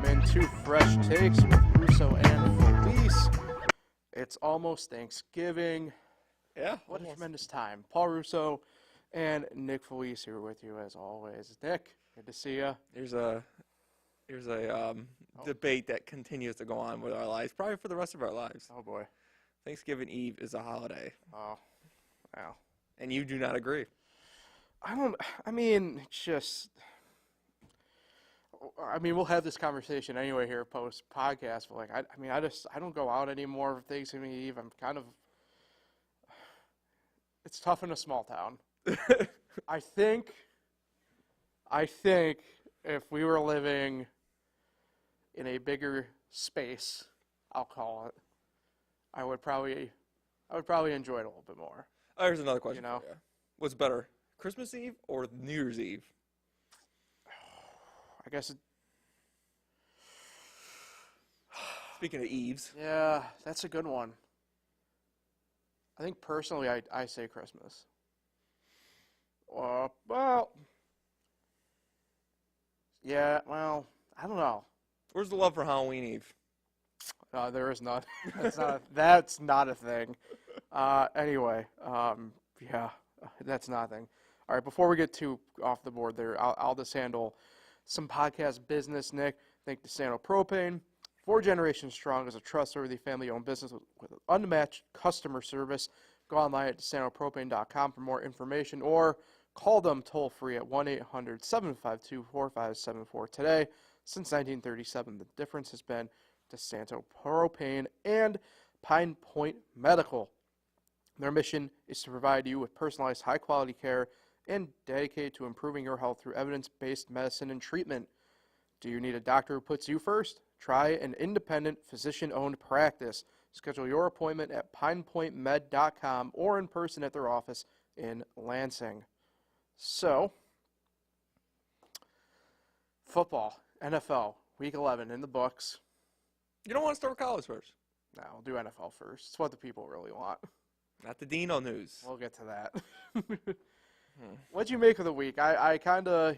Welcome into Fresh Takes with Russo and Felice. It's almost Thanksgiving. Yeah. What a tremendous time. Paul Russo and Nick Felice here with you as always. Nick, good to see you. Here's a debate that continues to go on with our lives, probably for the rest of our lives. Oh boy. Thanksgiving Eve is a holiday. Oh, wow. And you do not agree. We'll have this conversation anyway here post podcast, but I don't go out anymore for Thanksgiving Eve. It's tough in a small town. I think if we were living in a bigger space, I'll call it, I would probably enjoy it a little bit more. Oh, here's another question. You know? For you. What's better, Christmas Eve or New Year's Eve? I guess. Speaking of Eves. Yeah, that's a good one. I think personally, I say Christmas. I don't know. Where's the love for Halloween Eve? There is none. That's not a thing. Anyway, that's nothing. All right, before we get too off the board there, I'll just handle some podcast business, Nick. Thank DeSanto Propane. 4 generations strong as a trustworthy family-owned business with unmatched customer service. Go online at DeSantoPropane.com for more information or call them toll-free at 1-800-752-4574 today. Since 1937, the difference has been DeSanto Propane and Pine Point Medical. Their mission is to provide you with personalized, high-quality care and dedicated to improving your health through evidence-based medicine and treatment. Do you need a doctor who puts you first? Try an independent, physician-owned practice. Schedule your appointment at pinepointmed.com or in person at their office in Lansing. So, football, NFL, Week 11 in the books. You don't want to start with college first. No, we'll do NFL first. It's what the people really want. Not the Dino news. We'll get to that. What'd you make of the week? I kind of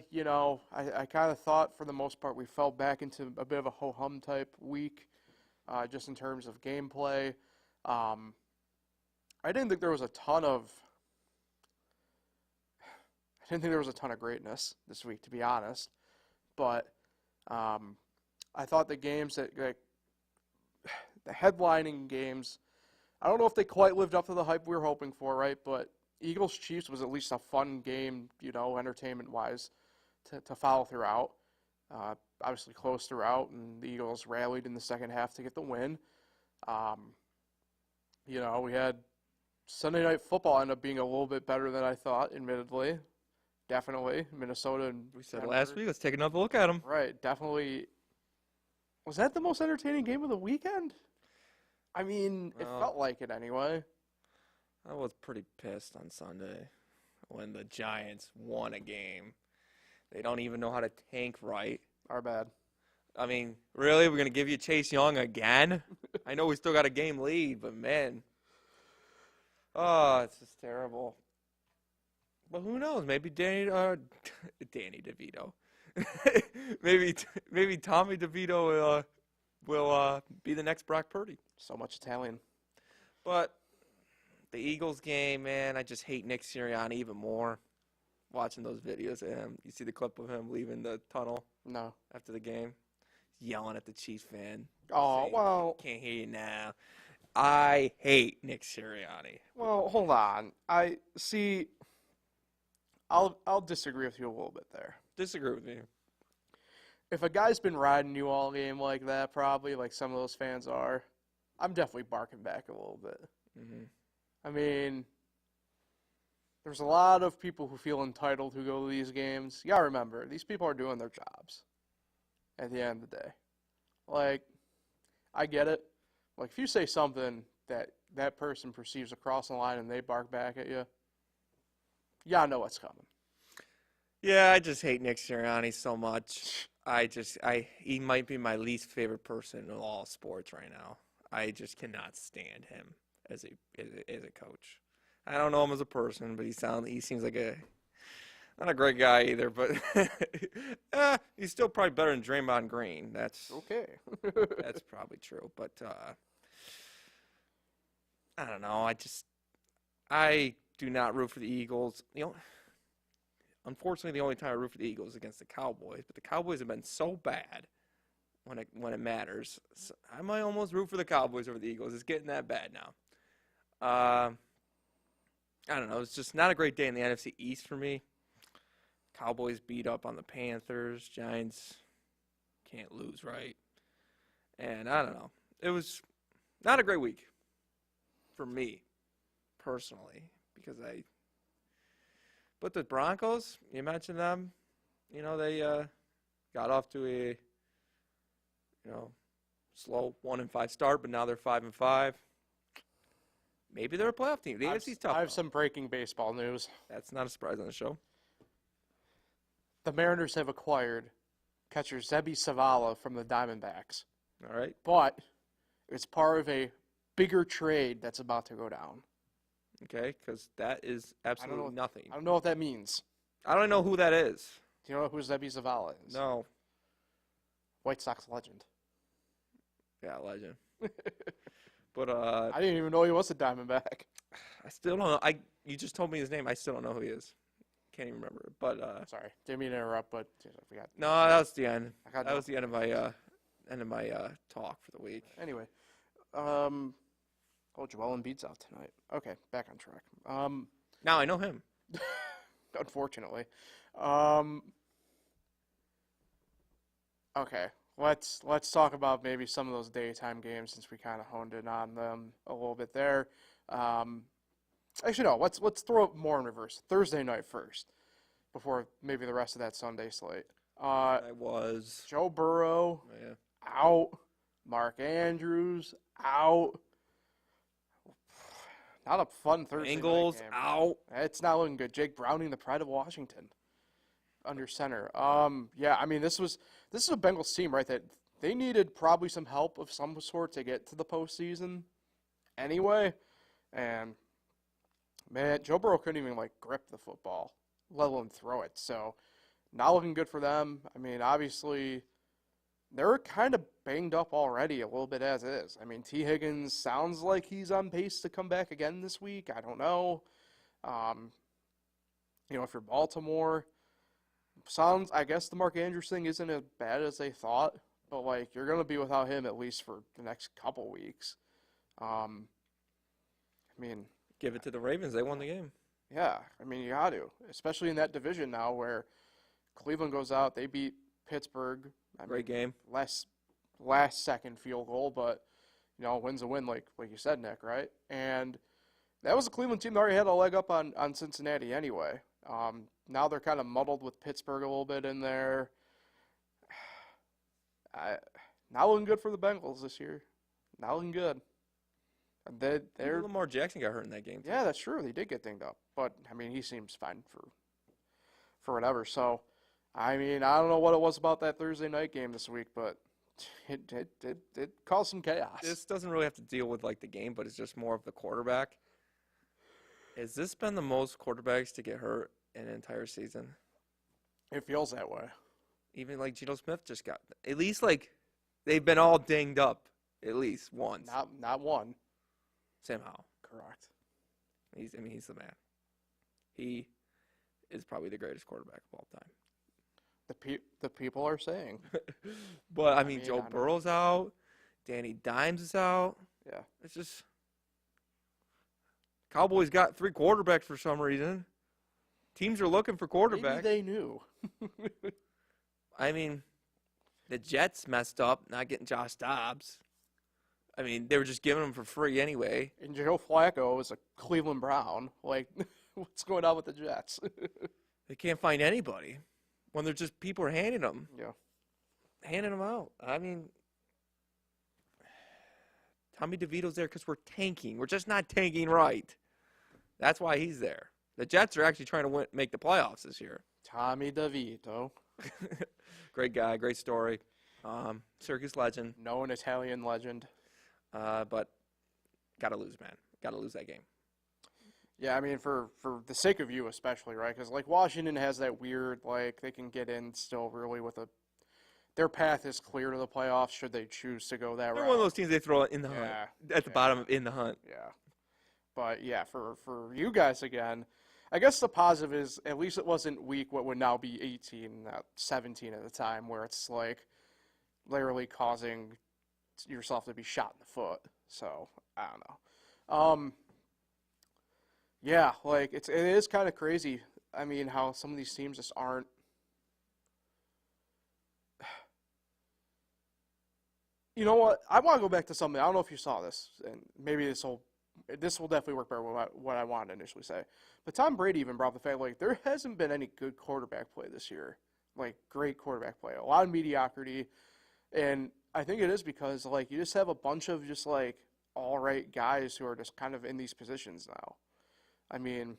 thought for the most part we fell back into a bit of a ho-hum type week, just in terms of gameplay. I didn't think there was a ton of greatness this week, to be honest. But I thought the games the headlining games, I don't know if they quite lived up to the hype we were hoping for, right? But Eagles-Chiefs was at least a fun game, entertainment-wise, to follow throughout. Obviously close throughout, and the Eagles rallied in the second half to get the win. We had Sunday Night Football end up being a little bit better than I thought, admittedly. Definitely. Minnesota and we said last week, let's take another look at them. Right, definitely. Was that the most entertaining game of the weekend? It felt like it anyway. I was pretty pissed on Sunday when the Giants won a game. They don't even know how to tank right. Our bad. Really? We're going to give you Chase Young again? I know we still got a game lead, but man. Oh, it's just terrible. But who knows? Maybe Danny DeVito. maybe Tommy DeVito will be the next Brock Purdy. So much Italian. But the Eagles game, man, I just hate Nick Sirianni even more. Watching those videos of him. You see the clip of him leaving the tunnel? No. After the game? Yelling at the Chiefs fan. Oh, saying, well. Can't hear you now. I hate Nick Sirianni. Well, hold on. I'll disagree with you a little bit there. Disagree with me. If a guy's been riding you all game like that, probably, like some of those fans are, I'm definitely barking back a little bit. Mm-hmm. There's a lot of people who feel entitled who go to these games. You gotta remember, these people are doing their jobs at the end of the day. Like, I get it. Like, if you say something that person perceives across the line and they bark back at you, you gotta know what's coming. Yeah, I just hate Nick Sirianni so much. He might be my least favorite person in all sports right now. I just cannot stand him as a coach. I don't know him as a person, but he seems like Not a great guy either, but he's still probably better than Draymond Green. That's Okay. that's probably true. But I don't know. I do not root for the Eagles. Unfortunately, the only time I root for the Eagles is against the Cowboys. But the Cowboys have been so bad when it matters. So I might almost root for the Cowboys over the Eagles. It's getting that bad now. I don't know. It's just not a great day in the NFC East for me. Cowboys beat up on the Panthers. Giants can't lose, right? And I don't know. It was not a great week for me, personally, because But the Broncos, you mentioned them. They got off to a slow 1-5 start, but now they're 5-5. Maybe they're a playoff team. The AFC's tough. I have though. some breaking baseball news. That's not a surprise on the show. The Mariners have acquired catcher Zebby Savala from the Diamondbacks, All right. but it's part of a bigger trade that's about to go down. Okay, because that is absolutely nothing. I don't know what that means. I don't know who that is. Do you know who Zebby Savala is? No. White Sox legend. Yeah, legend. But I didn't even know he was a Diamondback. I still don't know. You just told me his name. I still don't know who he is. Can't even remember. But Sorry, didn't mean to interrupt, but I forgot. no, that was the end. That was the end of my talk for the week. Anyway, Joel Embiid's out tonight. Okay, back on track. Now I know him. Unfortunately. Okay, let's talk about maybe some of those daytime games since we kind of honed in on them a little bit there. Actually, no. Let's throw it more in reverse. Thursday night first, before maybe the rest of that Sunday slate. I was Joe Burrow out. Mark Andrews out. Not a fun Thursday Bengals night game. out. It's not looking good. Jake Browning, the pride of Washington, under center. Yeah, I mean this is a Bengals team, right? That they needed probably some help of some sort to get to the postseason, anyway. And man, Joe Burrow couldn't even grip the football, let alone throw it. So not looking good for them. I mean, obviously they're kind of banged up already a little bit as is. I mean, T. Higgins sounds like he's on pace to come back again this week. I don't know. If you're Baltimore, I guess the Mark Andrews thing isn't as bad as they thought, but you're going to be without him at least for the next couple weeks. I mean, give it to the Ravens. They won the game. Yeah, I mean, you got to, especially in that division now where Cleveland goes out. They beat Pittsburgh. Great game. Last second field goal, but win's a win, like you said, Nick, right? And that was a Cleveland team that already had a leg up on Cincinnati anyway. Now they're kind of muddled with Pittsburgh a little bit in there. Not looking good for the Bengals this year. Not looking good. Lamar Jackson got hurt in that game, too. Yeah, that's true. They did get dinged up, but I mean, he seems fine for whatever. So, I mean, I don't know what it was about that Thursday night game this week, but it caused some chaos. This doesn't really have to deal with the game, but it's just more of the quarterback. Has this been the most quarterbacks to get hurt in an entire season? It feels that way. Even Geno Smith just got at least they've been all dinged up at least once. Not one. Sam Howell. Correct. He's the man. He is probably the greatest quarterback of all time. The people are saying. But I mean Joe Burrow's out. Danny Dimes is out. Yeah. It's just Cowboys got 3 quarterbacks for some reason. Teams are looking for quarterbacks. Maybe they knew. I mean, the Jets messed up not getting Josh Dobbs. I mean, they were just giving him for free anyway. And Joe Flacco is a Cleveland Brown. What's going on with the Jets? They can't find anybody when they're just people are handing them. Yeah. Handing them out. I mean, Tommy DeVito's there because we're tanking. We're just not tanking right. That's why he's there. The Jets are actually trying to make the playoffs this year. Tommy DeVito. Great guy, great story. Syracuse legend. Known Italian legend. But got to lose, man. Got to lose that game. Yeah, I mean, for the sake of you especially, right? Because, like, Washington has that weird, like, they can get in still really with a, their path is clear to the playoffs should they choose to go that They're route. one of those teams they throw in the hunt Yeah, at the yeah, bottom in the hunt. yeah. But, yeah, for you guys again, I guess the positive is at least it wasn't week what would now be 18, 17 at the time, where it's, like, literally causing yourself to be shot in the foot. So, I don't know. Yeah, like it is kind of crazy. I mean, how some of these teams just aren't. You know what? I want to go back to something. I don't know if you saw this, and maybe this will definitely work better with what I wanted to initially say. But Tom Brady even brought up the fact like there hasn't been any good quarterback play this year, like great quarterback play. A lot of mediocrity, and I think it is because like you just have a bunch of just like all right guys who are just kind of in these positions now. I mean,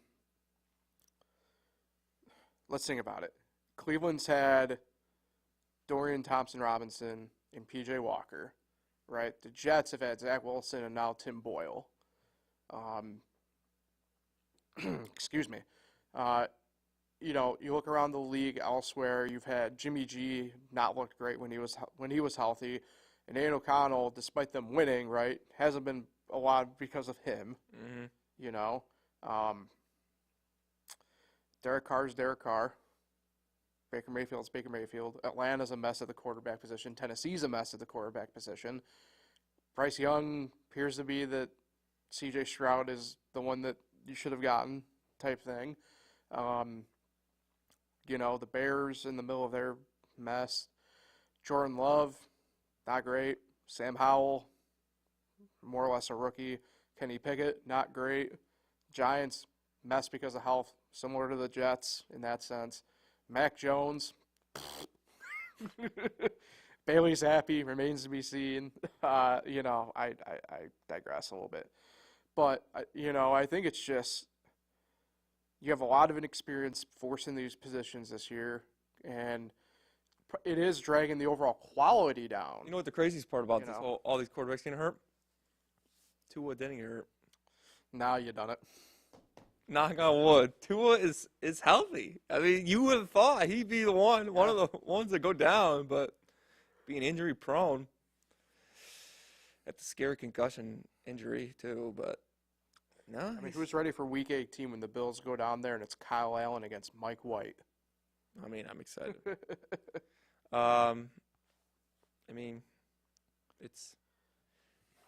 let's think about it. Cleveland's had Dorian Thompson-Robinson and P.J. Walker, right? The Jets have had Zach Wilson and now Tim Boyle. Excuse me. You know, you look around the league elsewhere. You've had Jimmy G not looked great when he was healthy, and Aiden O'Connell, despite them winning, right, hasn't been a lot because of him. Mm-hmm. You know, Derek Carr's Derek Carr. Baker Mayfield's Baker Mayfield. Atlanta's a mess at the quarterback position. Tennessee's a mess at the quarterback position. Bryce Young appears to be that C.J. Stroud is the one that you should have gotten type thing. You know, the Bears in the middle of their mess. Jordan Love, not great. Sam Howell, more or less a rookie. Kenny Pickett, not great. Giants, mess because of health, similar to the Jets in that sense. Mac Jones, Bailey Zappi remains to be seen. You know, I digress a little bit. But, you know, I think it's just you have a lot of inexperience forcing these positions this year, and it is dragging the overall quality down. You know what the craziest part about You this know. all these quarterbacks getting hurt? Tua didn't get hurt. Now you done it. Knock on wood. Tua is healthy. I mean, you would have thought he'd be the one of the ones that go down, but being injury prone. That's a scary concussion injury too, but no. I mean, who's ready for Week 18 when the Bills go down there and it's Kyle Allen against Mike White? I mean, I'm excited. I mean, it's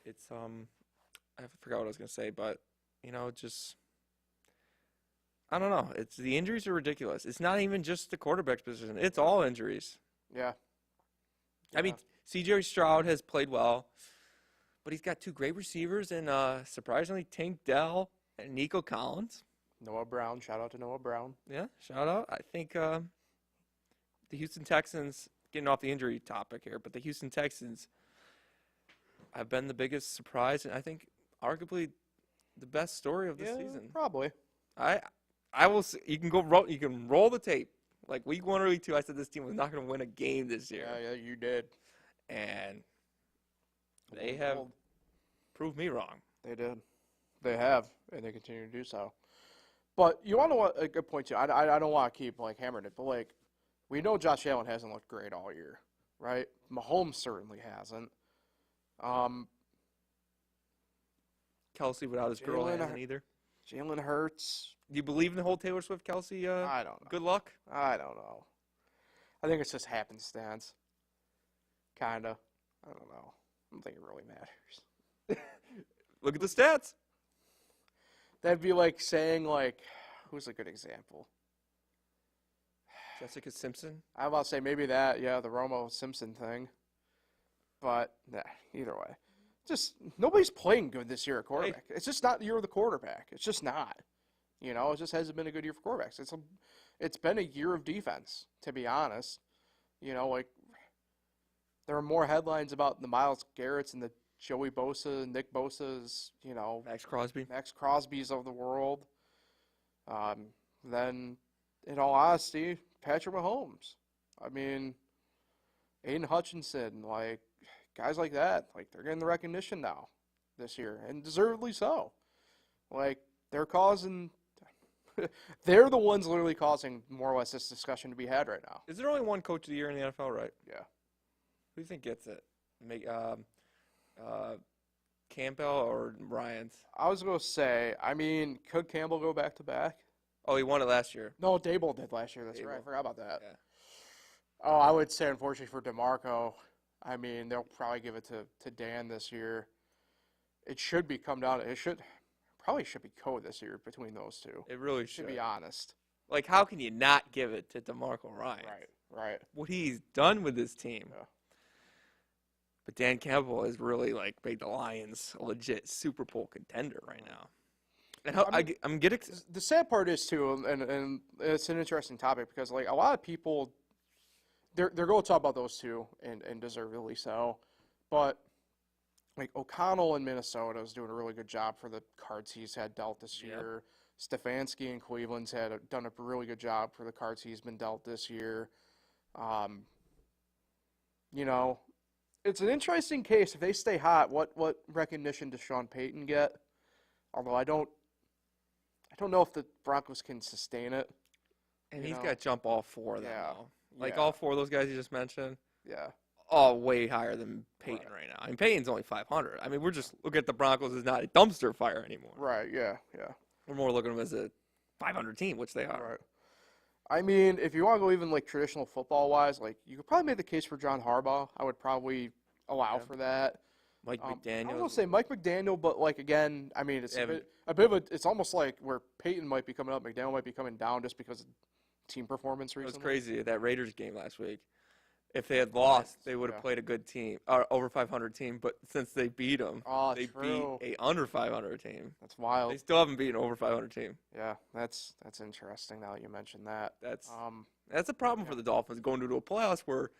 I forgot what I was gonna say, but you know, just I don't know. It's the injuries are ridiculous. It's not even just the quarterback position. It's all injuries. Yeah. I mean, C.J. Stroud has played well, but he's got two great receivers and surprisingly Tank Dell and Nico Collins. Noah Brown. Shout out to Noah Brown. Yeah, shout out. I think the Houston Texans, getting off the injury topic here, but the Houston Texans have been the biggest surprise and I think arguably the best story of the season. Probably. I will. You can roll the tape. Like week 1 or week 2, I said this team was not going to win a game this year. Yeah, you did. And they have proved me wrong. They did. They have, and they continue to do so. But you want to know a good point too. I don't want to keep like hammering it, but like we know Josh Allen hasn't looked great all year, right? Mahomes certainly hasn't. Kelsey without his girl hasn't either. Jalen Hurts. Do you believe in the whole Taylor Swift Kelsey? I don't know. Good luck. I don't know. I think it's just happenstance. Kinda. I don't know. I don't think it really matters. Look at the stats. That'd be like saying like, who's a good example? Jessica Simpson. I was about to say maybe that, yeah, the Romo Simpson thing. But nah, either way. Just nobody's playing good this year at quarterback. It's just not the year of the quarterback. It's just not. You know, it just hasn't been a good year for quarterbacks. It's been a year of defense, to be honest. You know, like there are more headlines about the Myles Garrett's and the Joey Bosa, Nick Bosa's, you know, Max Crosby's of the world. Then, in all honesty, Patrick Mahomes. I mean, Aiden Hutchinson, like guys like that, like they're getting the recognition now this year, and deservedly so. Like they're causing. They're the ones literally causing more or less this discussion to be had right now. Is there only one coach of the year in the NFL, right? Yeah. Who do you think gets it? Campbell or Ryans? I was going to say, I mean, could Campbell go back to back? Oh, he won it last year. No, Dable did last year. That's right. I Dable. forgot about that. Yeah. Oh, I would say, unfortunately for DeMarco, I mean, they'll probably give it to Dan this year. It should be come down. Probably should be co this year between those two. It really To should. be honest. Like, how can you not give it to DeMarco Ryan? Right. What he's done with this team. Yeah. But Dan Campbell has really, like, made the Lions a legit Super Bowl contender right now. And I'm getting... The sad part is, too, and it's an interesting topic because, like, a lot of people, they're going to talk about those two, and deservedly so. But, like, O'Connell in Minnesota is doing a really good job for the cards he's had dealt this year. Stefanski in Cleveland's done a really good job for the cards he's been dealt this year. You know, it's an interesting case. If they stay hot, what recognition does Sean Payton get? Although I don't know if the Broncos can sustain it. And he's got to jump all four of them, Yeah. though. Like, Yeah. all four of those guys you just mentioned, Yeah. all way higher than Peyton right now. I mean, Peyton's only 500. I mean, we're just looking at the Broncos as not a dumpster fire anymore. Right, yeah. We're more looking at them as a 500 team, which they are. Right. I mean, if you want to go even, like, traditional football-wise, like, you could probably make the case for John Harbaugh. I would probably allow for that. Mike I was McDaniel. going to say Mike McDaniel, but, like, again, I mean, it's a bit of a, it's almost like where Peyton might be coming up, McDaniel might be coming down just because of team performance It recently. was crazy, that Raiders game last week. If they had lost, they would have played a good team, or over 500 team. But since they beat them, they true. beat a under 500 team. That's wild. They still haven't beaten over 500 team. Yeah, that's interesting now that you mentioned that. That's a problem for the Dolphins going into a playoffs where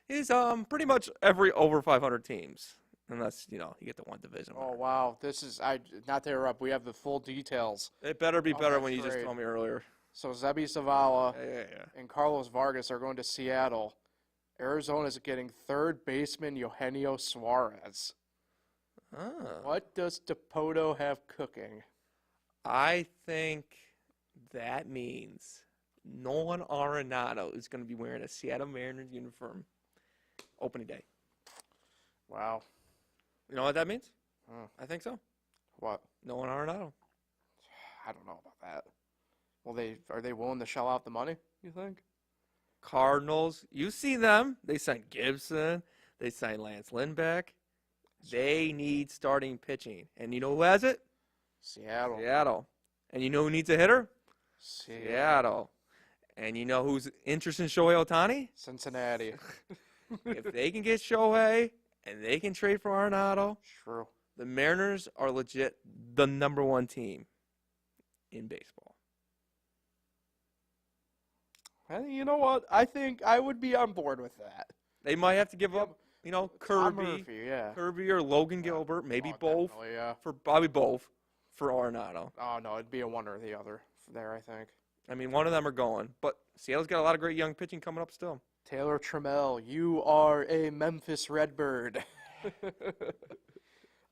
it's pretty much every over 500 teams, unless you get the one division. Oh wow, this is not to interrupt. We have the full details. It better be better that when you just trade. told me earlier. So Zebi Zavala Yeah. and Carlos Vargas are going to Seattle. Arizona is getting third baseman Eugenio Suarez. What does DePoto have cooking? I think that means Nolan Arenado is going to be wearing a Seattle Mariners uniform opening day. Wow. You know what that means? I think so. What? Nolan Arenado. I don't know about that. Are they willing to shell out the money, you think? Cardinals, you see them. They signed Gibson. They signed Lance Lindbeck. They need starting pitching. And you know who has it? Seattle. And you know who needs a hitter? Seattle. And you know who's interested in Shohei Ohtani? Cincinnati. If they can get Shohei and they can trade for Arenado, True. the Mariners are legit the number one team in baseball. You know what? I think I would be on board with that. They might have to give up, Tom Kirby, Murphy, yeah. Kirby or Logan Gilbert, maybe both. Yeah. Probably both for Arenado. Oh no, it'd be a one or the other there, I think. I mean, one of them are going, but Seattle's got a lot of great young pitching coming up still. Taylor Trammell, you are a Memphis Redbird.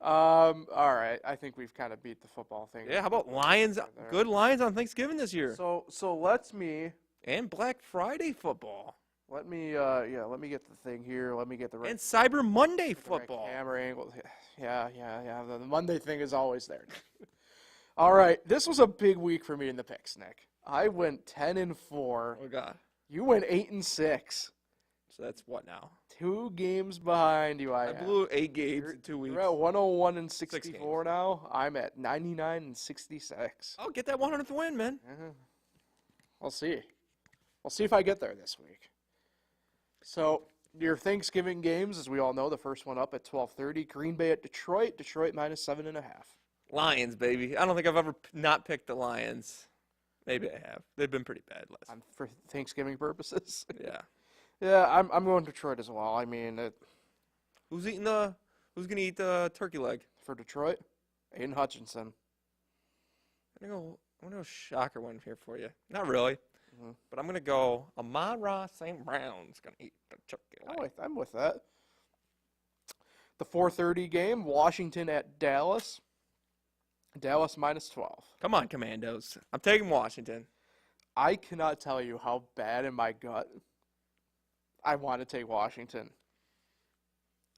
All right, I think we've kind of beat the football thing. Yeah, how about Lions? Good Lions on Thanksgiving this year. So let me Black Friday football. let me get the thing here. Let me get the right And Cyber Monday the right football. camera angle. Yeah. The Monday thing is always there. All right, this was a big week for me in the picks, Nick. I went 10-4. Oh God. You went 8-6. So that's what now? 2 games behind you. I blew 8 games in 2 weeks. You're at 101 and 6 64 now. I'm at 99 and 66. I'll get that 100th win, man. We'll see. We'll see if I get there this week. So your Thanksgiving games, as we all know, the first one up at 12:30. Green Bay at Detroit. Detroit minus 7.5. Lions, baby. I don't think I've ever not picked the Lions. Maybe I have. They've been pretty bad last. For Thanksgiving purposes. Yeah. Yeah, I'm going Detroit as well. I mean, Who's gonna eat the turkey leg? for Detroit, Aiden Hutchinson. I'm gonna go shocker one here for you. Not really, but I'm gonna go Amon-Ra St. Brown's gonna eat the turkey leg. I'm with that. The 4:30 game, Washington at Dallas. Dallas minus 12. Come on, Commandos. I'm taking Washington. I cannot tell you how bad in my gut I want to take Washington.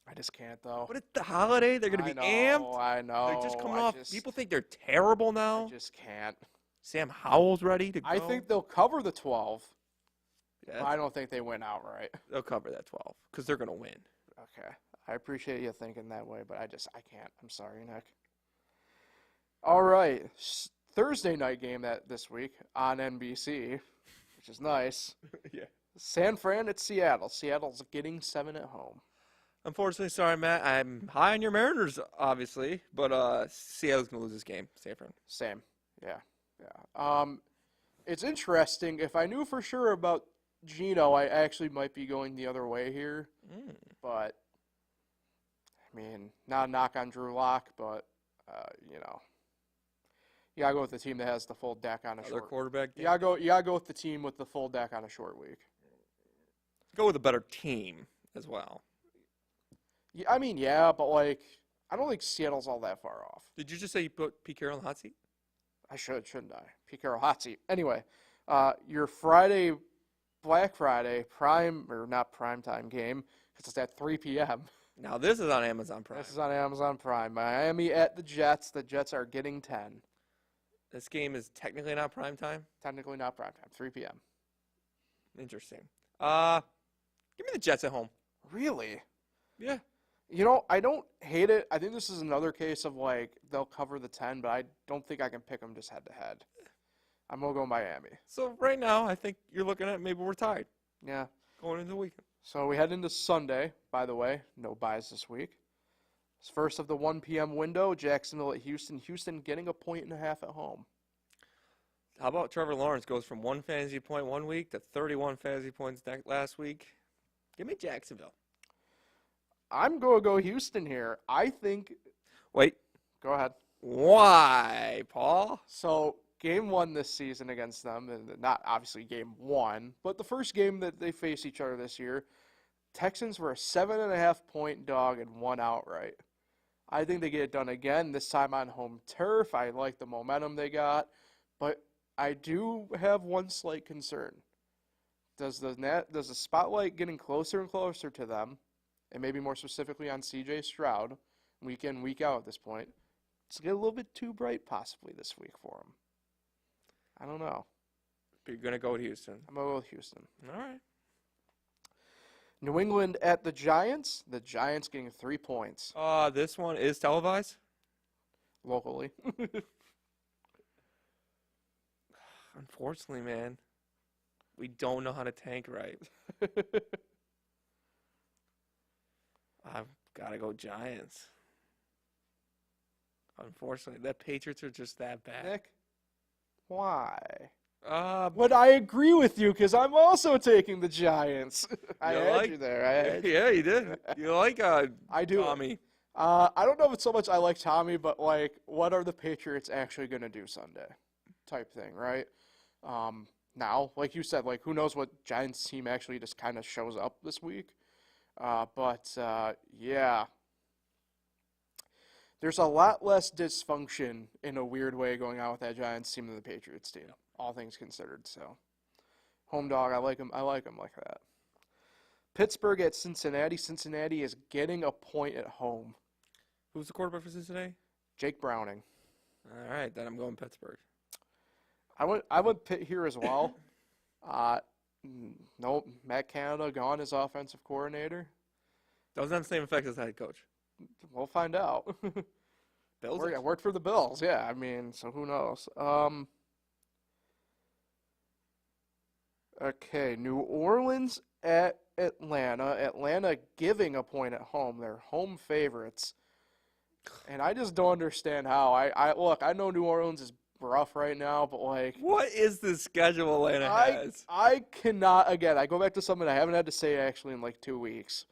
I just can't, though. But it's the holiday. They're going to be amped. I know. They're just coming off. People think they're terrible now. I just can't. Sam Howell's ready to go. I think they'll cover the 12. Yeah, I don't think they win outright. they'll cover that 12 because they're going to win. Okay. I appreciate you thinking that way, but I can't. I'm sorry, Nick. All right. Thursday night game this week on NBC, which is nice. Yeah. San Fran at Seattle. Seattle's getting 7 at home. Unfortunately, sorry, Matt. I'm high on your Mariners, obviously, but Seattle's going to lose this game. San Fran. Same. Yeah. It's interesting. If I knew for sure about Gino, I actually might be going the other way here. But, I mean, not a knock on Drew Lock, but, you got to go with the team that has the full deck on a short quarterback. You gotta go with the team with the full deck on a short week. Go with a better team as well. Yeah, I mean, yeah, but, like, I don't think Seattle's all that far off. Did you just say you put Pete Carroll in the hot seat? I shouldn't I? Pete Carroll hot seat. Anyway, your Friday, Black Friday, not prime time game, because it's at 3 p.m. Now, this is on Amazon Prime. This is on Amazon Prime. Miami at the Jets. The Jets are getting 10. This game is technically not prime time? Technically not prime time. 3 p.m. Interesting. Give me the Jets at home. Really? Yeah. I don't hate it. I think this is another case of, like, they'll cover the 10, but I don't think I can pick them just head-to-head. I'm going to go Miami. So, right now, I think you're looking at maybe we're tied. Yeah. Going into the weekend. So, we head into Sunday, by the way. No buys this week. It's first of the 1 p.m. window, Jacksonville at Houston. Houston getting 1.5 points at home. How about Trevor Lawrence goes from 1 fantasy point 1 week to 31 fantasy points last week? Give me Jacksonville. I'm going to go Houston here. I think. Wait. Go ahead. Why, Paul? So, game 1 this season against them, and not obviously game 1, but the first game that they face each other this year, Texans were a 7.5-point dog and won outright. I think they get it done again, this time on home turf. I like the momentum they got, but I do have one slight concern. Does the spotlight getting closer and closer to them, and maybe more specifically on C.J. Stroud, week in, week out at this point, it's get a little bit too bright possibly this week for him. I don't know. But you're going to go with Houston. I'm going to go with Houston. All right. New England at the Giants. The Giants getting 3 points. This one is televised? Locally. Unfortunately, man, we don't know how to tank right. I've got to go Giants. Unfortunately, the Patriots are just that bad. Nick, why? But I agree with you because I'm also taking the Giants. I had you there. Yeah, you did. You like I do. Tommy. I don't know if it's so much I like Tommy, but, like, what are the Patriots actually going to do Sunday type thing, right? Now, like you said, like, who knows what Giants team actually just kind of shows up this week. Yeah. There's a lot less dysfunction in a weird way going on with that Giants team than the Patriots team, all things considered. So, home dog, I like him like that. Pittsburgh at Cincinnati. Cincinnati is getting 1 point at home. Who's the quarterback for Cincinnati? Jake Browning. All right, then I'm going Pittsburgh. I went Pitt here as well. No, Matt Canada gone as offensive coordinator. Doesn't have the same effect as the head coach. We'll find out. Bills? I worked for the Bills, yeah. I mean, so who knows? Okay, New Orleans at Atlanta. Atlanta giving 1 point at home. They're home favorites. And I just don't understand how. I know New Orleans is rough right now, but, like, what is the schedule Atlanta has? I cannot, again, I go back to something I haven't had to say actually in like 2 weeks,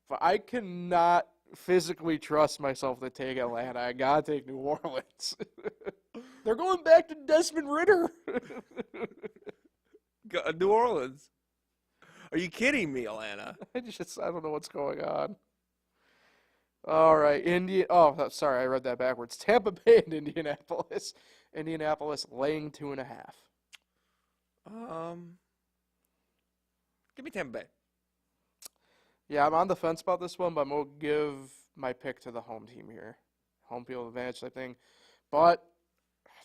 but I cannot physically trust myself to take Atlanta. I gotta take New Orleans. They're going back to Desmond Ridder. New Orleans. Are you kidding me, Atlanta? I don't know what's going on. All right, sorry, I read that backwards. Tampa Bay and Indianapolis. Indianapolis laying 2.5. Um, Give me Tampa Bay. Yeah, I'm on the fence about this one, but I'm gonna give my pick to the home team here. Home field advantage, I think. But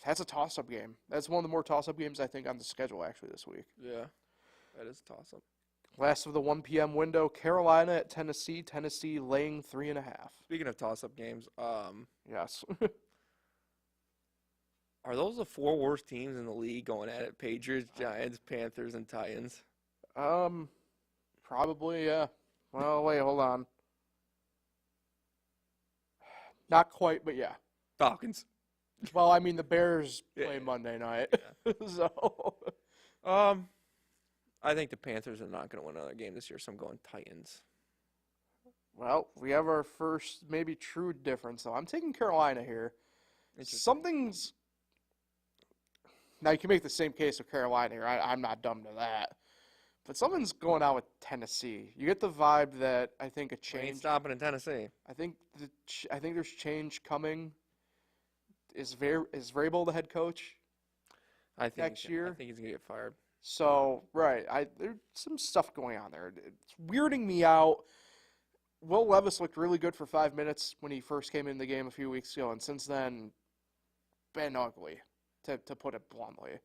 that's a toss-up game. That's one of the more toss-up games I think on the schedule actually this week. Yeah, that is a toss-up. Last of the 1 p.m. window, Carolina at Tennessee. Tennessee laying 3.5. Speaking of toss-up games, Yes. are those the four worst teams in the league going at it? Patriots, Giants, Panthers, and Titans. Probably, yeah. Well, wait, hold on. Not quite, but yeah. Falcons. Well, I mean, the Bears play Yeah. Monday night, so. I think the Panthers are not going to win another game this year, so I'm going Titans. Well, we have our first maybe true difference, though. I'm taking Carolina here. Something's. Now, you can make the same case with Carolina here. I'm not dumb to that. But something's going on with Tennessee. You get the vibe that I think a Ain't change. stopping in Tennessee. I think there's change coming. Is Vrabel the head coach next year? I think he's going to get fired. So right, there's some stuff going on there. It's weirding me out. Will Levis looked really good for 5 minutes when he first came in the game a few weeks ago, and since then, been ugly, to put it bluntly.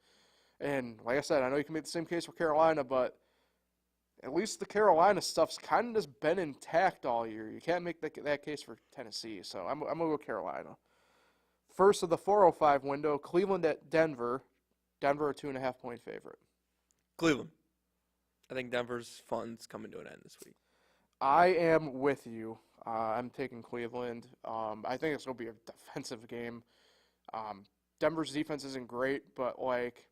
And like I said, I know you can make the same case for Carolina, but at least the Carolina stuff's kind of just been intact all year. You can't make that case for Tennessee, so I'm going to go Carolina. First of the 4:05 window, Cleveland at Denver. Denver a 2.5-point favorite. Cleveland. I think Denver's fun's coming to an end this week. I am with you. I'm taking Cleveland. I think it's going to be a defensive game. Denver's defense isn't great, but like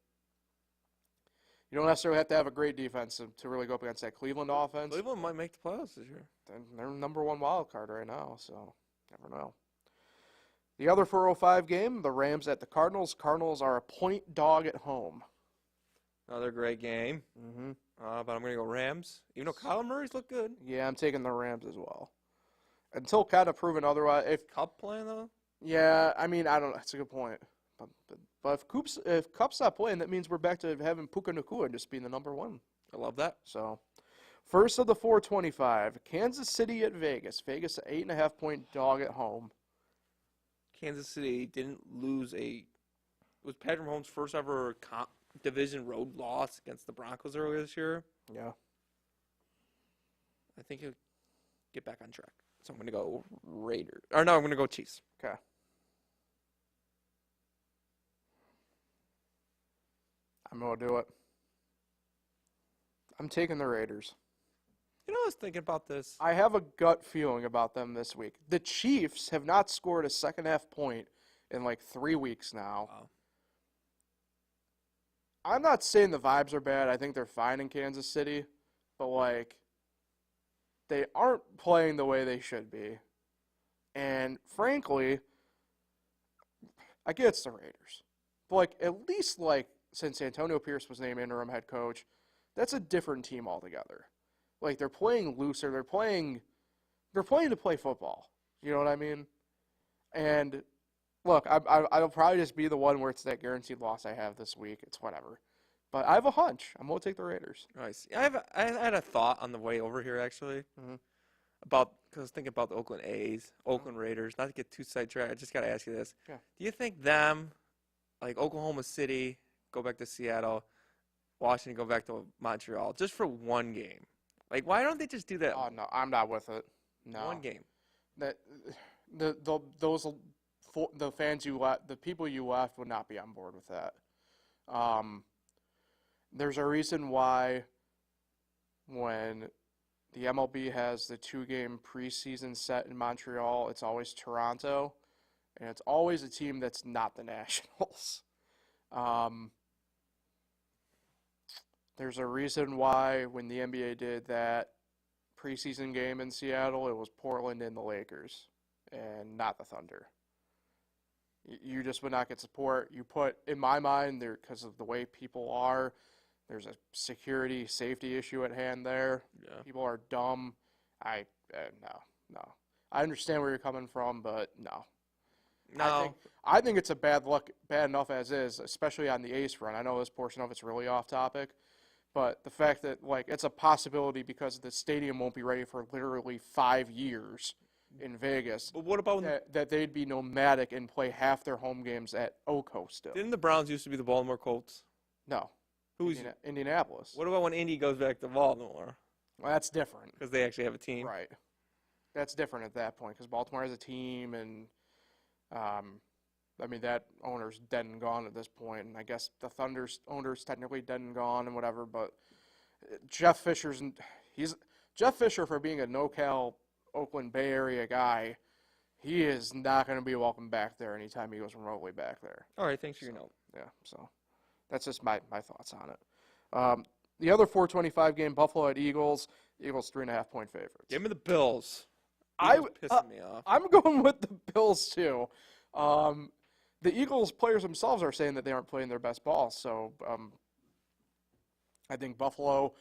you don't necessarily have to have a great defense to really go up against that Cleveland offense. Cleveland might make the playoffs this year. They're number one wild card right now, so never know. The other 4:05 game, the Rams at the Cardinals. Cardinals are a point dog at home. Another great game. Mm-hmm. But I'm going to go Rams. Even though Kyler Murray's looked good. Yeah, I'm taking the Rams as well. Until kind of proven otherwise. If Cup playing, though? Yeah, I mean, I don't know. That's a good point. But if Cup's not playing, that means we're back to having Puka Nacua just being the number one. I love that. So, first of the 4:25, Kansas City at Vegas. Vegas, an 8.5-point dog at home. Kansas City didn't lose was Patrick Mahomes' first ever division road loss against the Broncos earlier this year. Yeah. I think he'll get back on track. So I'm going to go Raiders. Or no, I'm going to go Chiefs. Okay. I'm going to do it. I'm taking the Raiders. You know, I was thinking about this. I have a gut feeling about them this week. The Chiefs have not scored a second-half point in like 3 weeks now. Wow. I'm not saying the vibes are bad. I think they're fine in Kansas City. But, like, they aren't playing the way they should be. And, frankly, I get it's the Raiders. But, like, at least, like, since Antonio Pierce was named interim head coach, that's a different team altogether. Like, they're playing looser. They're playing to play football. You know what I mean? And, look, I'll probably just be the one where it's that guaranteed loss I have this week. It's whatever. But I have a hunch. I'm going to take the Raiders. Nice. I had a thought on the way over here, actually, because I was thinking about the Oakland A's, Oakland Raiders. Not to get too sidetracked, I just got to ask you this. Yeah. Do you think them, like Oklahoma City, go back to Seattle, Washington, go back to Montreal, just for one game? Like, why don't they just do that? Oh, no, I'm not with it. No. One game. The fans you left, the people you left would not be on board with that. There's a reason why when the MLB has the 2-game preseason set in Montreal, it's always Toronto, and it's always a team that's not the Nationals. There's a reason why when the NBA did that preseason game in Seattle, it was Portland and the Lakers, and not the Thunder. You just would not get support. You put, in my mind, there because of the way people are, there's a security, safety issue at hand there. Yeah. People are dumb. No. I understand where you're coming from, but no. No. I think it's a bad enough as is, especially on the ace run. I know this portion of it's really off topic, but the fact that like it's a possibility because the stadium won't be ready for literally 5 years in Vegas. But what about That they'd be nomadic and play half their home games at Oco still? didn't the Browns used to be the Baltimore Colts? No, Who's Indianapolis? What about when Indy goes back to Baltimore? Well, that's different, Because they actually have a team. right? That's different at that point because Baltimore has a team, and I mean that owner's dead and gone at this point, and I guess the Thunder's owner's technically dead and gone and whatever. But Jeff Fisher for being a NoCal Oakland Bay Area guy. He is not going to be welcome back there anytime he goes remotely back there. All right, thanks for your note. Yeah, so that's just my thoughts on it. The other 425 game, Buffalo at Eagles. Eagles 3.5-point favorites. Give me the Bills. Eagles pissing me off. I'm going with the Bills too. The Eagles players themselves are saying that they aren't playing their best ball, so I think Buffalo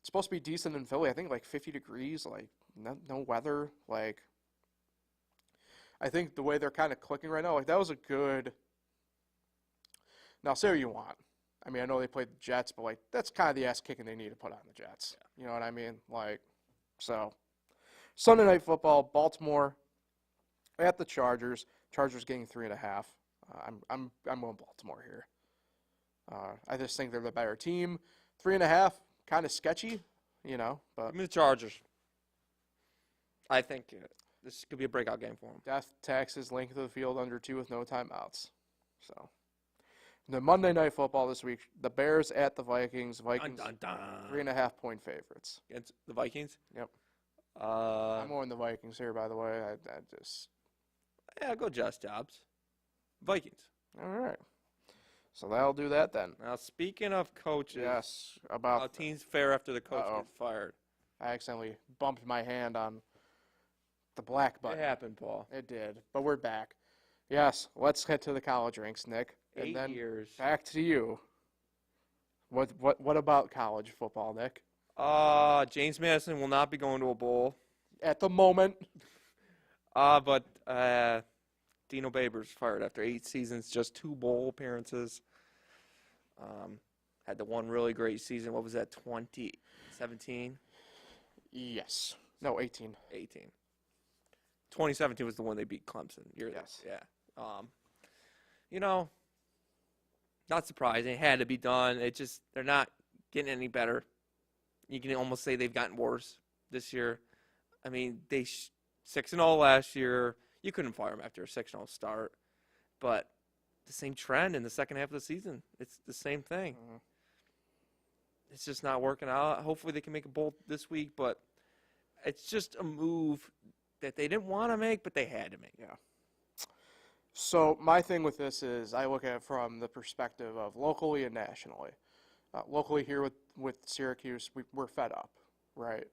supposed to be decent in Philly. I think like 50 degrees, like no weather. Like I think the way they're kind of clicking right now, like that was a good. Now say what you want. I mean, I know they played the Jets, but like that's kind of the ass kicking they need to put on the Jets. Yeah. You know what I mean? Like so. Sunday Night Football, Baltimore at the Chargers. Chargers getting 3.5. I'm going Baltimore here. I just think they're the better team. 3.5, kind of sketchy, you know. But Give me the Chargers. I think this could be a breakout game for them. death taxes, length of the field under 2 with no timeouts. So the Monday Night Football this week, the Bears at the Vikings. Vikings Dun, dun, dun. 3.5-point favorites. Against the Vikings? Yep. I'm going the Vikings here, by the way. Yeah, go Josh Jobs. Vikings. All right. So that'll do that then. Now, speaking of coaches, Yes, how about teams fare after the coach Uh-oh. gets fired. I accidentally bumped my hand on the black button. It happened, Paul. It did, but we're back. Yes, let's head to the college ranks, Nick. And 8 then years. back to you. What about college football, Nick? James Madison will not be going to a bowl. At the moment, But Dino Babers fired after 8 seasons, just 2 bowl appearances. Had the one really great season. What was that, 2017? yes. No, 18. 18. 2017 was the one they beat Clemson. Yes. Yeah. You know, not surprising. It had to be done. They're not getting any better. You can almost say they've gotten worse this year. I mean, they 6-0 last year. You couldn't fire them after a 6-0 start. But the same trend in the second half of the season. It's the same thing. Mm-hmm. It's just not working out. Hopefully they can make a bowl this week, but it's just a move that they didn't want to make, but they had to make. Yeah. So my thing with this is I look at it from the perspective of locally and nationally. Locally here with Syracuse, we're fed up, right?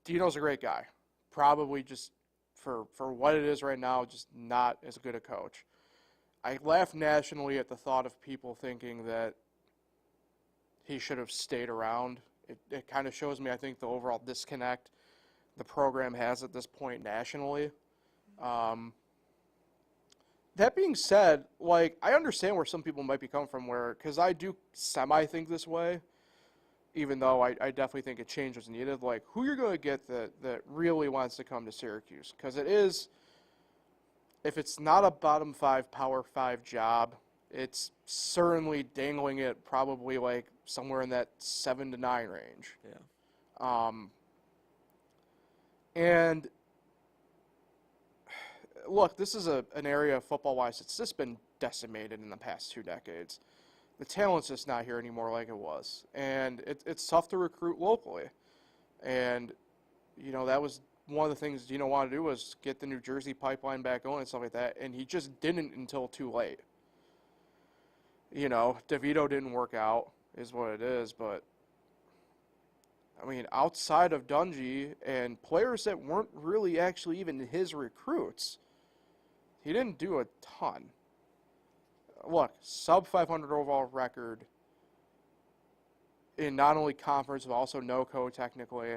Dino's a great guy. Probably just for what it is right now, just not as good a coach. I laugh nationally at the thought of people thinking that he should have stayed around. It kind of shows me, I think, the overall disconnect the program has at this point nationally. That being said, like, I understand where some people might be coming from, because I do semi-think this way, even though I definitely think a change was needed. Like, who you're going to get that really wants to come to Syracuse? Because it is, if it's not a bottom 5, power 5 job, it's certainly dangling it probably like somewhere in that 7 to 9 range. Yeah. And look, this is an area football-wise that's just been decimated in the past 2 decades. The talent's just not here anymore like it was. And it's tough to recruit locally. And, you know, that was one of the things Dino wanted to do was get the New Jersey pipeline back going and stuff like that. And he just didn't until too late. You know, DeVito didn't work out is what it is. But, I mean, outside of Dungy and players that weren't really actually even his recruits, he didn't do a ton. Look, sub 500 overall record in not only conference but also NOCO technically.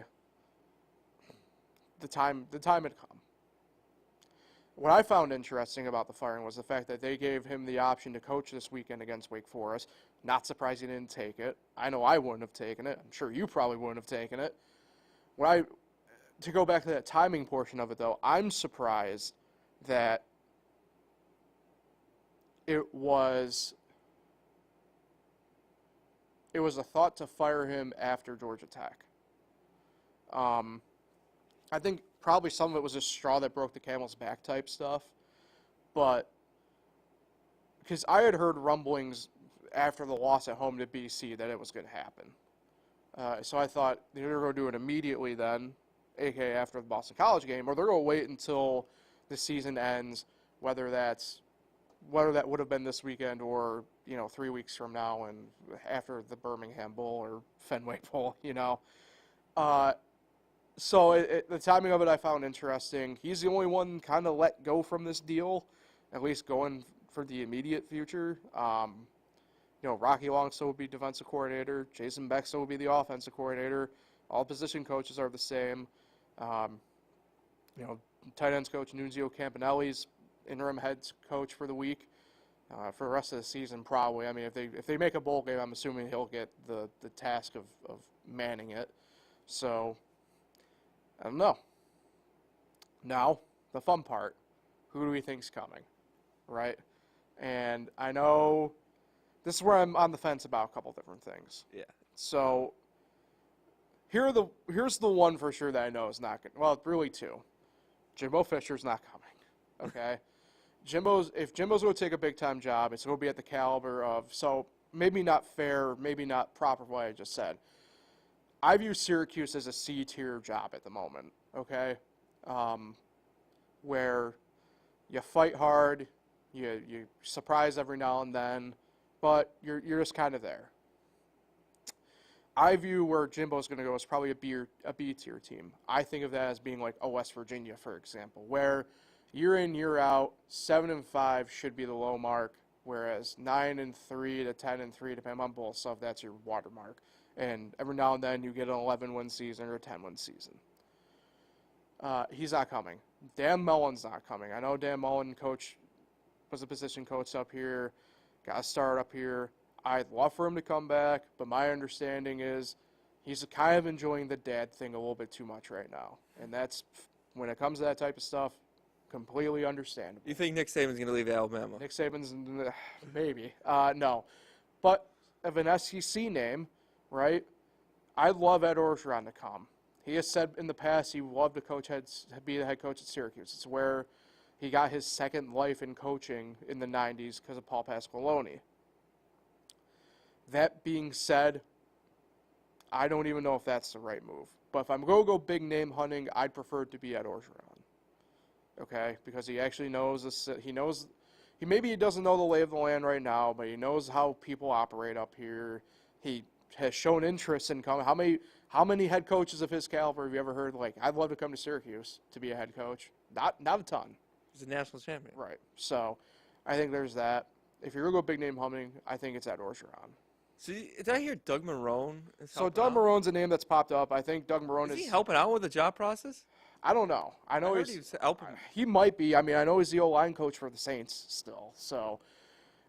the time had come. What I found interesting about the firing was the fact that they gave him the option to coach this weekend against Wake Forest. Not surprised he didn't take it. I know I wouldn't have taken it. I'm sure you probably wouldn't have taken it. To go back to that timing portion of it, though, I'm surprised that it was a thought to fire him after Georgia Tech. I think probably some of it was just straw that broke the camel's back type stuff. But because I had heard rumblings after the loss at home to BC that it was going to happen. So I thought they're going to do it immediately then, a.k.a. after the Boston College game, or they're going to wait until the season ends, whether that would have been this weekend or 3 weeks from now and after the Birmingham Bowl or Fenway Bowl, So the timing of it I found interesting. He's the only one kind of let go from this deal, at least going for the immediate future. Rocky Long still would be defensive coordinator. Jason Beck still would be the offensive coordinator. All position coaches are the same. Tight ends coach Nunzio Campanelli's interim head coach for the week. For the rest of the season, probably. I mean, if they make a bowl game, I'm assuming he'll get the task of manning it. So, I don't know. Now, the fun part. Who do we think's coming? Right? And I know this is where I'm on the fence about a couple different things. Yeah. So, here's the one for sure that I know is not going to. Well, really two. Jimbo Fisher's not coming. Okay? If Jimbo's going to take a big-time job, it's going to be at the caliber of, so maybe not fair, maybe not proper what I just said. I view Syracuse as a C-tier job at the moment, okay? Where you fight hard, you surprise every now and then, but you're just kind of there. I view where Jimbo's going to go as probably a B-tier team. I think of that as being like a West Virginia, for example, where year in, year out, 7-5 should be the low mark, whereas 9-3 to 10-3, depending on bowl stuff, that's your watermark. And every now and then you get an 11-win season or a 10-win season. He's not coming. Dan Mullen's not coming. I know Dan Mullen was a position coach up here, got a start up here. I'd love for him to come back, but my understanding is he's kind of enjoying the dad thing a little bit too much right now. And that's, when it comes to that type of stuff, completely understandable. You think Nick Saban's going to leave Alabama? Nick Saban's, maybe. No. But of an SEC name, right, I'd love Ed Orgeron to come. He has said in the past he would love to be the head coach at Syracuse. It's where he got his second life in coaching in the 90s because of Paul Pasqualoni. That being said, I don't even know if that's the right move. But if I'm going to go big name hunting, I'd prefer it to be Ed Orgeron. Okay? Because he actually knows this. Maybe he doesn't know the lay of the land right now, but he knows how people operate up here. He has shown interest in coming. How many head coaches of his caliber have you ever heard, like, I'd love to come to Syracuse to be a head coach? Not a ton. He's a national champion. Right. So, I think there's that. If you're going to go big name hunting, I think it's Ed Orgeron. See, did I hear Doug Marrone? So Doug Marone's a name that's popped up. I think Doug Marrone is he helping out with the job process? I don't know. I know he's helping. He might be. I mean, I know he's the O-line coach for the Saints still. So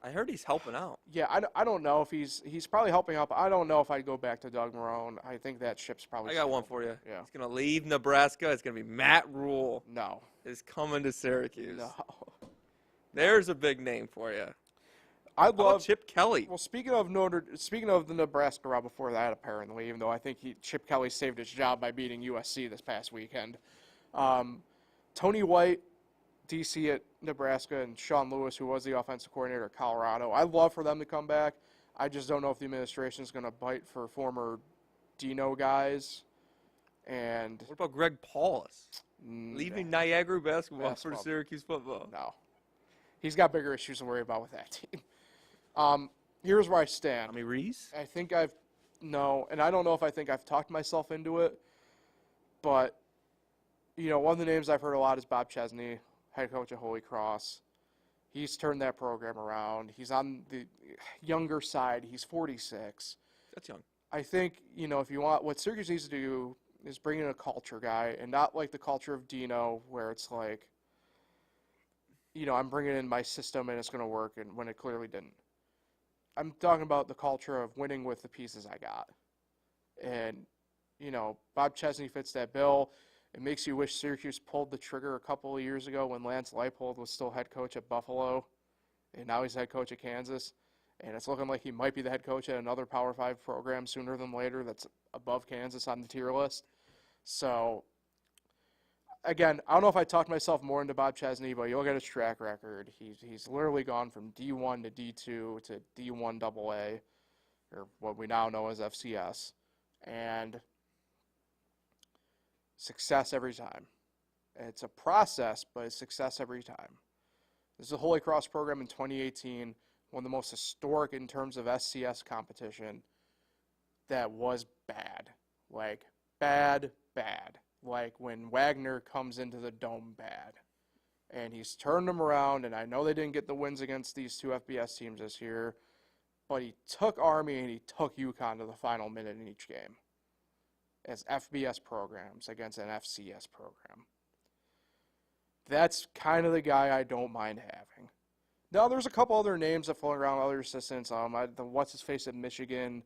I heard he's helping out. Yeah, I don't know if he's probably helping out. But I don't know if I'd go back to Doug Marrone. I think that ship's probably. I got one for you. Yeah. He's gonna leave Nebraska. It's gonna be Matt Rule. No. Is coming to Syracuse. No. There's a big name for you. I love Chip Kelly. Well, speaking of the Nebraska route before that, apparently, even though I think Chip Kelly saved his job by beating USC this past weekend. Tony White, DC at Nebraska, and Sean Lewis, who was the offensive coordinator at Colorado. I'd love for them to come back. I just don't know if the administration is going to bite for former Dino guys. And what about Greg Paulus? Leaving Niagara basketball for Syracuse football. No. He's got bigger issues to worry about with that team. Here's where I stand. Tommy Rees? I think and I don't know if I think I've talked myself into it, but, one of the names I've heard a lot is Bob Chesney, head coach at Holy Cross. He's turned that program around. He's on the younger side. He's 46. That's young. I think, if you want, what Syracuse needs to do is bringing in a culture guy, and not like the culture of Dino, where it's like, I'm bringing in my system and it's going to work, and when it clearly didn't. I'm talking about the culture of winning with the pieces I got. And, Bob Chesney fits that bill. It makes you wish Syracuse pulled the trigger a couple of years ago when Lance Leipold was still head coach at Buffalo, and now he's head coach at Kansas. And it's looking like he might be the head coach at another Power 5 program sooner than later that's above Kansas on the tier list. So, again, I don't know if I talked myself more into Bob Chesney, but you look at his track record. He's literally gone from D1 to D2 to D1 AA, or what we now know as FCS. And success every time. It's a process, but it's success every time. This is a Holy Cross program in 2018, one of the most historic in terms of SCS competition that was bad. Like, bad. Like when Wagner comes into the dome bad. And he's turned them around, and I know they didn't get the wins against these two FBS teams this year, but he took Army and he took UConn to the final minute in each game as FBS programs against an FCS program. That's kind of the guy I don't mind having. Now, there's a couple other names that float around, other assistants. What's-his-face at Michigan,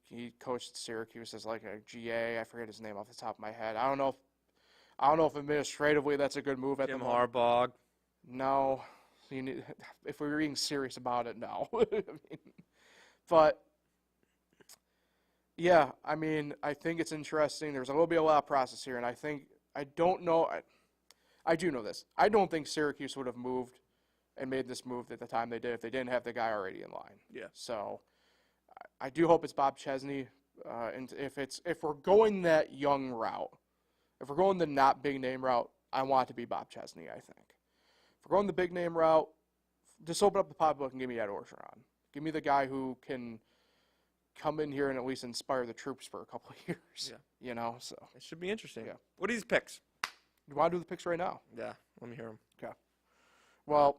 he coached Syracuse as like a GA. I forget his name off the top of my head. I don't know if administratively that's a good move at Jim the moment. Harbaugh. No. If we were being serious about it, no. But yeah, I think it's interesting. There's a little bit of a lot of process here, and I do know this. I don't think Syracuse would have moved and made this move at the time they did if they didn't have the guy already in line. Yeah. So I do hope it's Bob Chesney. And if we're going that young route, if we're going the not big name route, I want it to be Bob Chesney, I think. If we're going the big name route, just open up the pocketbook and give me Ed Orgeron. Give me the guy who can come in here and at least inspire the troops for a couple of years. Yeah. So It should be interesting. Yeah. What are these picks? You want to do the picks right now? Yeah, let me hear them. Okay. Well,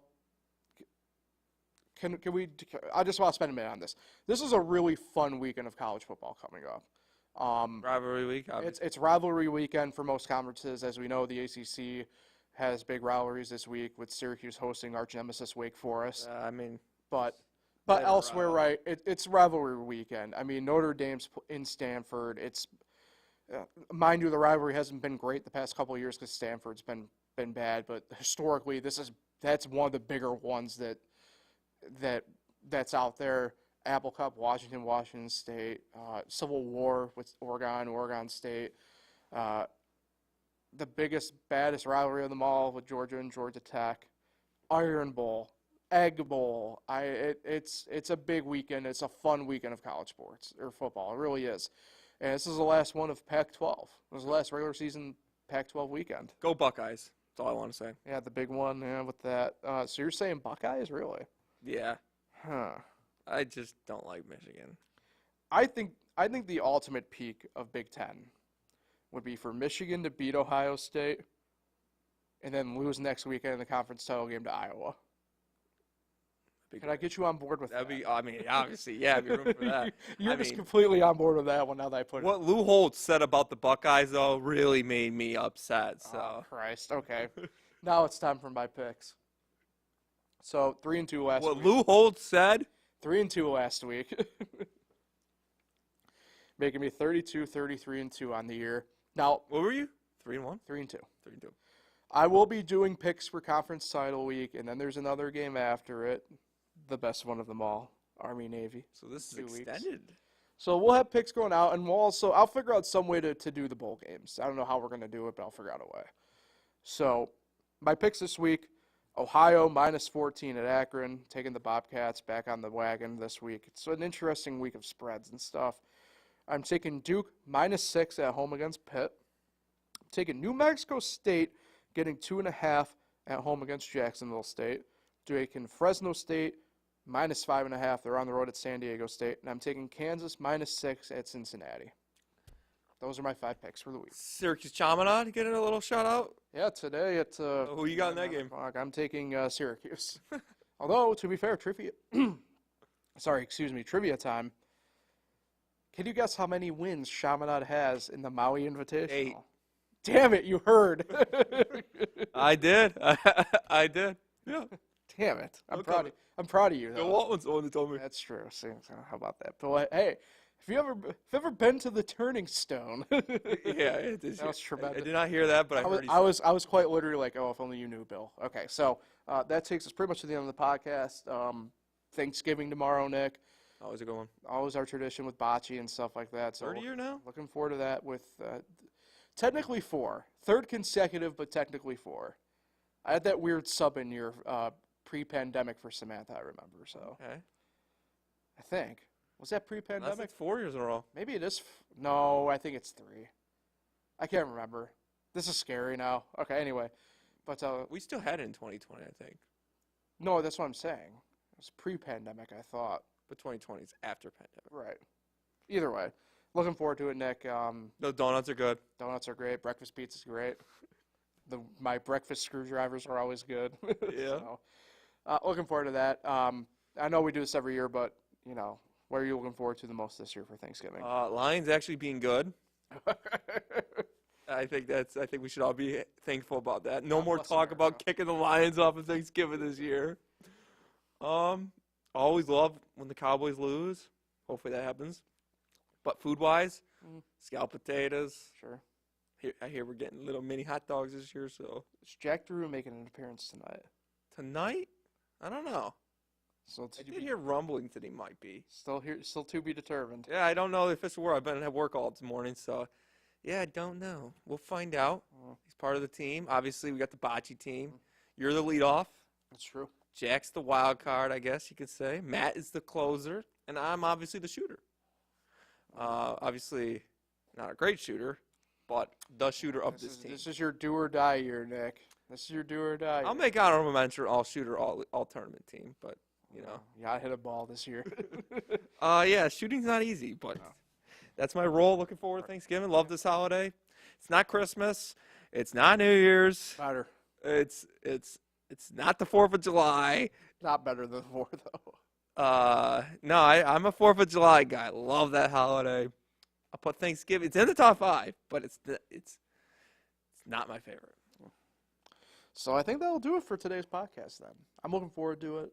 can we? I just want to spend a minute on this. This is a really fun weekend of college football coming up. Rivalry week. It's rivalry weekend for most conferences, as we know. The ACC has big rivalries this week with Syracuse hosting arch nemesis Wake Forest. But elsewhere, right? It's rivalry weekend. Notre Dame's in Stanford. Mind you, the rivalry hasn't been great the past couple of years because Stanford's been bad. But historically, that's one of the bigger ones that's out there. Apple Cup, Washington State, Civil War with Oregon State, the biggest, baddest rivalry of them all with Georgia and Georgia Tech, Iron Bowl, Egg Bowl. It's a big weekend. It's a fun weekend of college sports or football. It really is. And this is the last one of Pac-12. It was the last regular season Pac-12 weekend. Go Buckeyes. That's all I want to say. Yeah, the big one. Yeah, with that. So you're saying Buckeyes, really? Yeah. Huh. I just don't like Michigan. I think the ultimate peak of Big Ten would be for Michigan to beat Ohio State and then lose next weekend in the conference title game to Iowa. Can I get you on board with that? Obviously, yeah, I'd be room for that. You're just completely on board with that one now that I put it. What Lou Holtz said about the Buckeyes, though, really made me upset. So. Oh, Christ. Okay. Now it's time for my picks. So, 3-2 last week. What Lou Holtz said? 3-2 last week. Making me 32, 33-2 on the year. Now, what were you? 3-1? 3-2. 3-2. I will be doing picks for conference title week, and then there's another game after it. The best one of them all, Army-Navy. So this is 2 extended. weeks. So we'll have picks going out, and I'll figure out some way to do the bowl games. I don't know how we're going to do it, but I'll figure out a way. So my picks this week, Ohio -14 at Akron, taking the Bobcats back on the wagon this week. It's an interesting week of spreads and stuff. I'm taking Duke -6 at home against Pitt. I'm taking New Mexico State getting 2.5 at home against Jacksonville State. Taking Fresno State -5.5. They're on the road at San Diego State. And I'm taking Kansas -6 at Cincinnati. Those are my 5 picks for the week. Syracuse Chaminade getting a little shout out. Yeah, today at who you got in that game? I'm taking Syracuse. Although, to be fair, trivia time. Can you guess how many wins Chaminade has in the Maui Invitational? 8. Damn it, you heard. I did. I did. Yeah. Damn it. I'm Okay. proud of, I'm proud of you, Bill though. Walton's the one that told me. That's true. See, so how about that? But hey, if you ever been to the Turning Stone, Yeah, it is. that was I tremendous. did not hear that, but I heard he I was quite literally like, oh, if only you knew, Bill. Okay, so that takes us pretty much to the end of the podcast. Thanksgiving tomorrow, Nick. How is it going? Always our tradition with bocce and stuff like that. So 30 year now? looking forward to that with technically 4. 3rd consecutive, but technically 4. I had that weird sub in year pre-pandemic for Samantha, I remember. So Okay. I think. Was that pre-pandemic? That's like 4 years in a row. Maybe it is. No, I think it's 3. I can't remember. This is scary now. Okay, anyway. But We still had it in 2020, I think. no, that's what I'm saying. It was pre-pandemic, I thought. But 2020 is after pandemic. Right. Either way. Looking forward to it, Nick. Those donuts are good. Donuts are great. Breakfast pizza's great. My breakfast screwdrivers are always good. Yeah. So, looking forward to that. I know we do this every year, but, you know, what are you looking forward to the most this year for Thanksgiving? Lions actually being good. I think we should all be thankful about that. No God more bless talk America. about kicking the Lions off of Thanksgiving this year. Always love when the Cowboys lose. Hopefully that happens. But food-wise, scalloped potatoes. Sure. I hear we're getting little mini hot dogs this year. So Is Jack Drew making an appearance tonight? tonight, I don't know. So I did hear rumblings that he might be. still to be determined. Yeah, I don't know if it's where I've been at work all this morning, so yeah, I don't know. We'll find out. He's part of the team. Obviously, we got the bocce team. You're the leadoff. That's true. Jack's the wild card, I guess you could say. Matt is the closer, and I'm obviously the shooter. Obviously, not a great shooter, but the shooter of this team. This is your do or die year, Nick. This is your do or die. I'll year. make honorable mention all shooter, all tournament team, but you know. You gotta hit a ball this year. Yeah, shooting's not easy, but that's my role. Looking forward to Thanksgiving. Love this holiday. It's not Christmas. It's not New Year's. Better. It's not the 4th of July. Not better than 4, though. No, I'm a 4th of July guy. Love that holiday. I'll put Thanksgiving. It's in the top 5, but it's not my favorite. So I think that'll do it for today's podcast then. I'm looking forward to it.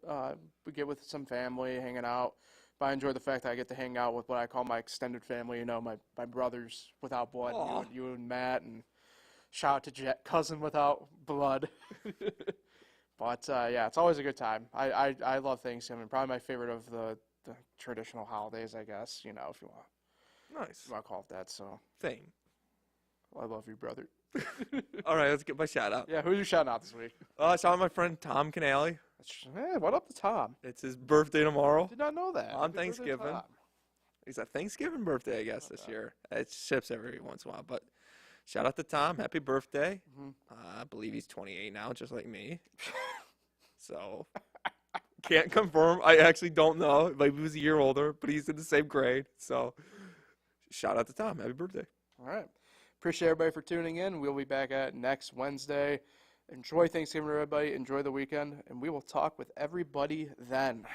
We get with some family, hanging out. But I enjoy the fact that I get to hang out with what I call my extended family, you know, my brothers without blood, Aw. you and Matt, and shout out to Jet, cousin without blood. But, yeah, it's always a good time. I love Thanksgiving. Probably my favorite of the traditional holidays, I guess, you know, if you want Nice. to call it that. So Thing. I love you, brother. All right, let's get my shout out. Yeah, who's you shouting out this week? Shout out my friend Tom Canale. Hey, what up to Tom? It's his birthday tomorrow. Did not know that. On Happy birthday, Thanksgiving. Tom. He's a Thanksgiving birthday, I guess, this year. It ships every once in a while, but shout out to Tom. Happy birthday. I believe he's 28 now, just like me. So, can't confirm. I actually don't know. Maybe he was a year older, but he's in the same grade. So, shout out to Tom. Happy birthday. All right. Appreciate everybody for tuning in. We'll be back at next Wednesday. Enjoy Thanksgiving, everybody. Enjoy the weekend, and we will talk with everybody then.